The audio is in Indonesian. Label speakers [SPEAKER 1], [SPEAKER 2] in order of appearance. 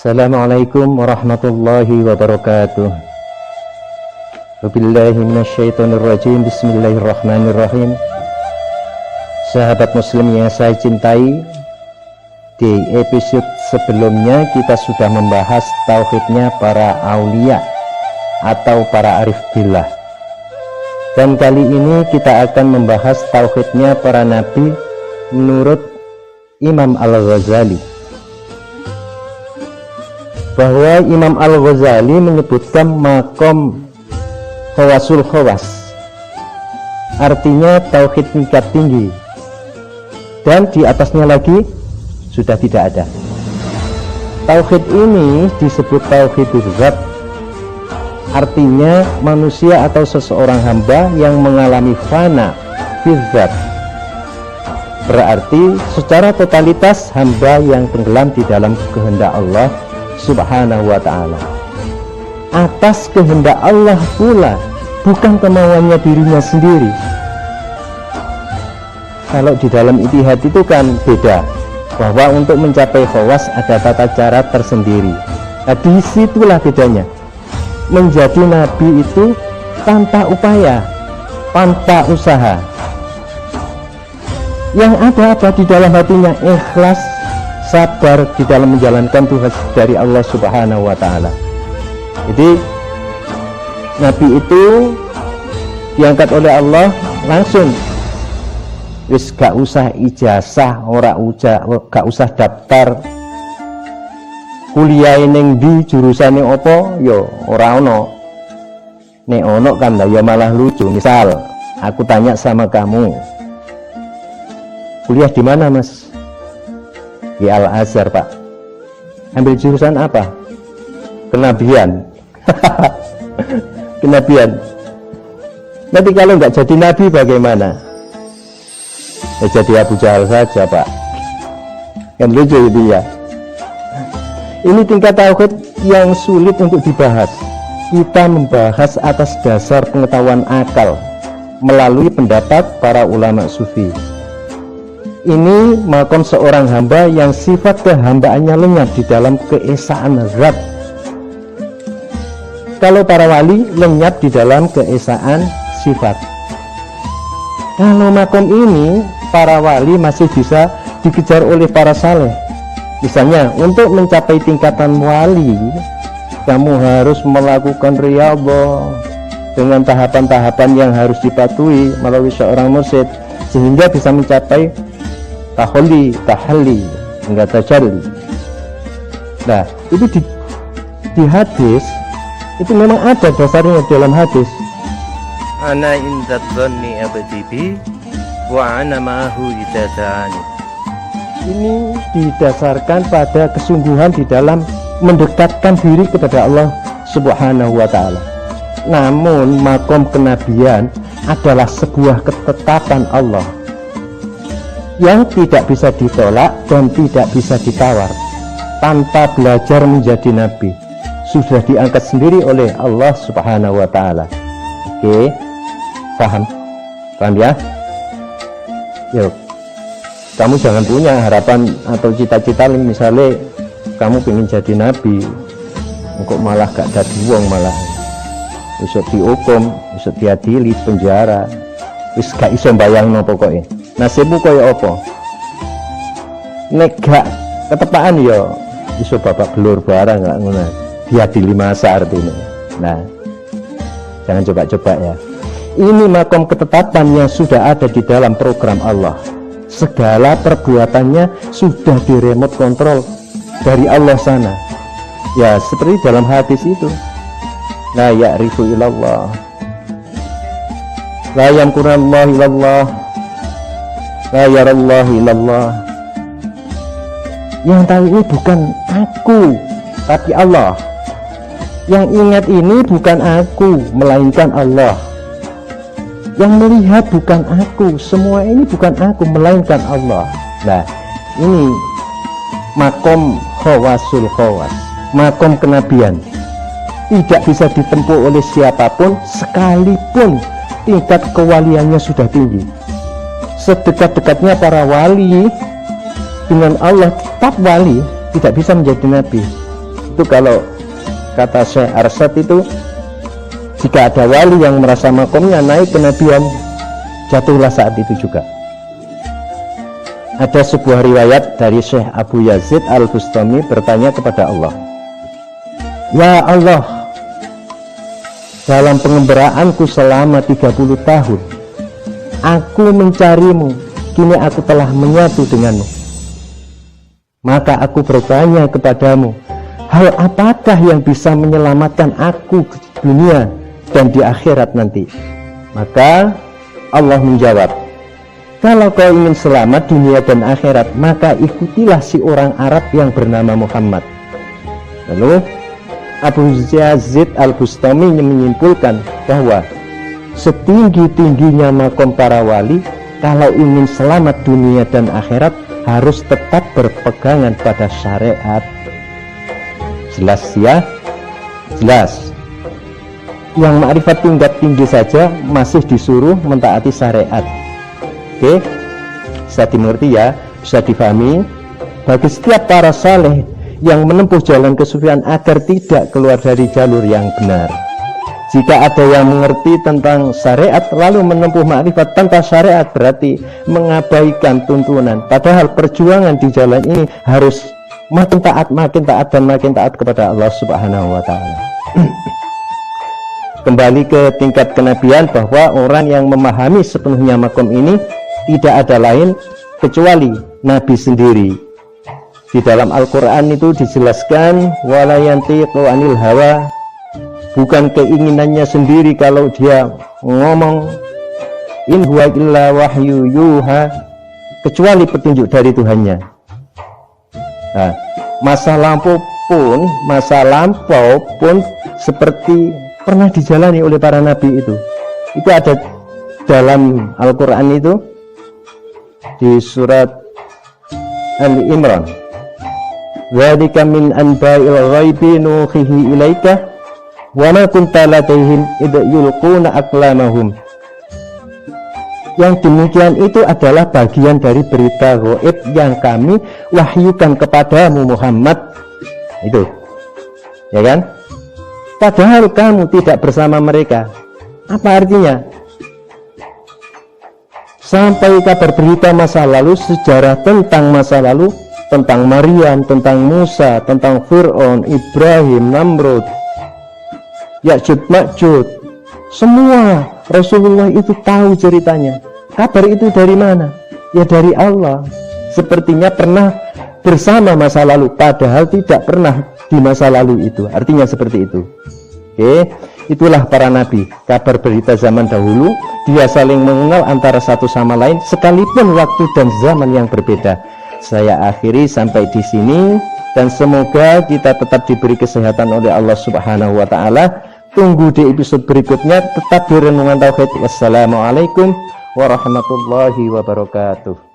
[SPEAKER 1] Assalamualaikum warahmatullahi wabarakatuh. Wabillahi minasyaitonirrajim. Bismillahirrahmanirrahim. Sahabat muslim yang saya cintai, di episode sebelumnya kita sudah membahas tauhidnya para aulia atau para arif billah. Dan kali ini kita akan membahas tauhidnya para nabi menurut Imam Al-Ghazali. Bahwa Imam Al-Ghazali menyebutkan makom khawasul khawas, artinya tauhid tingkat tinggi, dan di atasnya lagi sudah tidak ada. Tauhid ini disebut tauhidul zat, artinya manusia atau seseorang hamba yang mengalami fana fil zat, berarti secara totalitas hamba yang tenggelam di dalam kehendak Allah Subhanahu wa ta'ala, atas kehendak Allah pula, bukan kemauannya dirinya sendiri. Kalau di dalam Ittihad itu kan beda, bahwa untuk mencapai khawas ada tata cara tersendiri. Nah, disitulah bedanya. Menjadi nabi itu tanpa upaya, tanpa usaha. Yang ada apa di dalam hatinya? Ikhlas, sabar di dalam menjalankan tugas dari Allah Subhanahu wa ta'ala. Jadi nabi itu diangkat oleh Allah langsung, wis gak usah ijazah, gak usah daftar kuliah ning ndi, jurusane apa, yo ora ono. Nek ono kan ya malah lucu. Misal aku tanya sama kamu, kuliah di mana Mas? Di Al-Azhar Pak. Ambil jurusan apa? Kenabian. Kenabian. Nanti kalau nggak jadi nabi bagaimana? Ya jadi Abu Jahal saja Pak. Kan lucu itu ya. Ini tingkat tauhid yang sulit untuk dibahas. Kita membahas atas dasar pengetahuan akal melalui pendapat para ulama sufi. Ini makom seorang hamba yang sifat kehambaannya lenyap di dalam keesaan zat. Kalau para wali lenyap di dalam keesaan sifat. Kalau makom ini para wali masih bisa dikejar oleh para saleh. Misalnya untuk mencapai tingkatan wali, kamu harus melakukan riyadhah dengan tahapan-tahapan yang harus dipatuhi melalui seorang mursyid sehingga bisa mencapai tahalli hingga tajalli. Nah, itu di hadis itu memang ada dasarnya dalam hadis. Ana inda dhanni abdi bi wa ana ma'ahu idza da'ani. Ini didasarkan pada kesungguhan di dalam mendekatkan diri kepada Allah Subhanahu wa ta'ala. Namun makom kenabian adalah sebuah ketetapan Allah yang tidak bisa ditolak dan tidak bisa ditawar. Tanpa belajar menjadi nabi, sudah diangkat sendiri oleh Allah Subhanahu wa ta'ala. Oke, paham ya? Yuk, kamu jangan punya harapan atau cita-cita misalnya kamu pengen jadi nabi kok malah gak jadi wong, malah usut dihukum, usut diadili, penjara, wis gak iso bayangno pokoknya nasibmu kaya apa. Nek gak ketepaan ya iso babak belur barang gak ngono, diadili masa artinya. Nah, jangan coba-coba ya. Ini makom ketetapan yang sudah ada di dalam program Allah. Segala perbuatannya sudah diremote kontrol dari Allah sana. Ya seperti dalam hadis itu, la ya'rifu ilallah, la yamkurallahu ilallah, la yarallahu ilallah. Yang tahu ini bukan aku, tapi Allah. Yang ingat ini bukan aku, melainkan Allah. Yang melihat bukan aku, semua ini bukan aku, melainkan Allah. Nah, ini makom khawasul khawas, makom kenabian. Tidak bisa ditempuh oleh siapapun, sekalipun tingkat kewaliannya sudah tinggi. Sedekat-dekatnya para wali dengan Allah tetap wali, tidak bisa menjadi nabi. Itu kalau kata Syekh Arsyad itu, jika ada wali yang merasa makomnya naik kenabian, jatuhlah saat itu juga. Ada sebuah riwayat dari Syekh Abu Yazid Al-Bustami bertanya kepada Allah, "Ya Allah, dalam pengembaraanku selama 30 tahun, aku mencarimu, kini aku telah menyatu denganmu. Maka aku bertanya kepadamu, hal apakah yang bisa menyelamatkan aku di dunia dan di akhirat nanti?" Maka Allah menjawab, "Kalau kau ingin selamat dunia dan akhirat, maka ikutilah si orang Arab yang bernama Muhammad." Lalu Abu Yazid Al-Bustami menyimpulkan bahwa setinggi-tingginya makom para wali, kalau ingin selamat dunia dan akhirat, harus tetap berpegangan pada syariat. Jelas ya? Jelas. Yang makrifat tingkat tinggi saja masih disuruh mentaati syariat. Oke, bisa dimengerti ya, bisa difahami. Bagi setiap para saleh yang menempuh jalan kesufian agar tidak keluar dari jalur yang benar. Jika ada yang mengerti tentang syariat lalu menempuh makrifat tanpa syariat, berarti mengabaikan tuntunan. Padahal perjuangan di jalan ini harus makin taat dan makin taat kepada Allah Subhanahu wa Ta'ala. Kembali ke tingkat kenabian, bahwa orang yang memahami sepenuhnya makom ini tidak ada lain kecuali Nabi sendiri. Di dalam Al-Quran itu dijelaskan, wala yantiqu anil hawa, bukan keinginannya sendiri kalau dia ngomong, in huwa illa wahyu yuha, kecuali petunjuk dari Tuhannya. Nah, masa lampau pun seperti pernah dijalani oleh para nabi itu. Itu ada dalam Al-Quran itu di surat Ali Imran. Dzalika min anba'il ghaibi nuhihi ilaika wa ma kunta ladaihim idh yulquna aqlamahum. Yang demikian itu adalah bagian dari berita gaib yang kami wahyukan kepadamu Muhammad. Itu, ya kan? Padahal kamu tidak bersama mereka. Apa artinya? Sampai kabar berita masa lalu, sejarah tentang masa lalu, tentang Maryam, tentang Musa, tentang Fir'aun, Ibrahim, Namrud, Ya'jud Ma'jud, semua Rasulullah itu tahu ceritanya. Kabar itu dari mana? Ya dari Allah. Sepertinya pernah bersama masa lalu, padahal tidak pernah di masa lalu itu. Artinya seperti itu. Oke, itulah para nabi. Kabar berita zaman dahulu, dia saling mengenal antara satu sama lain, sekalipun waktu dan zaman yang berbeda. Saya akhiri sampai di sini, dan semoga kita tetap diberi kesehatan oleh Allah Subhanahu wa Ta'ala. Tunggu di episode berikutnya, tetap di Renungan Tauhid. Wassalamualaikum warahmatullahi wabarakatuh.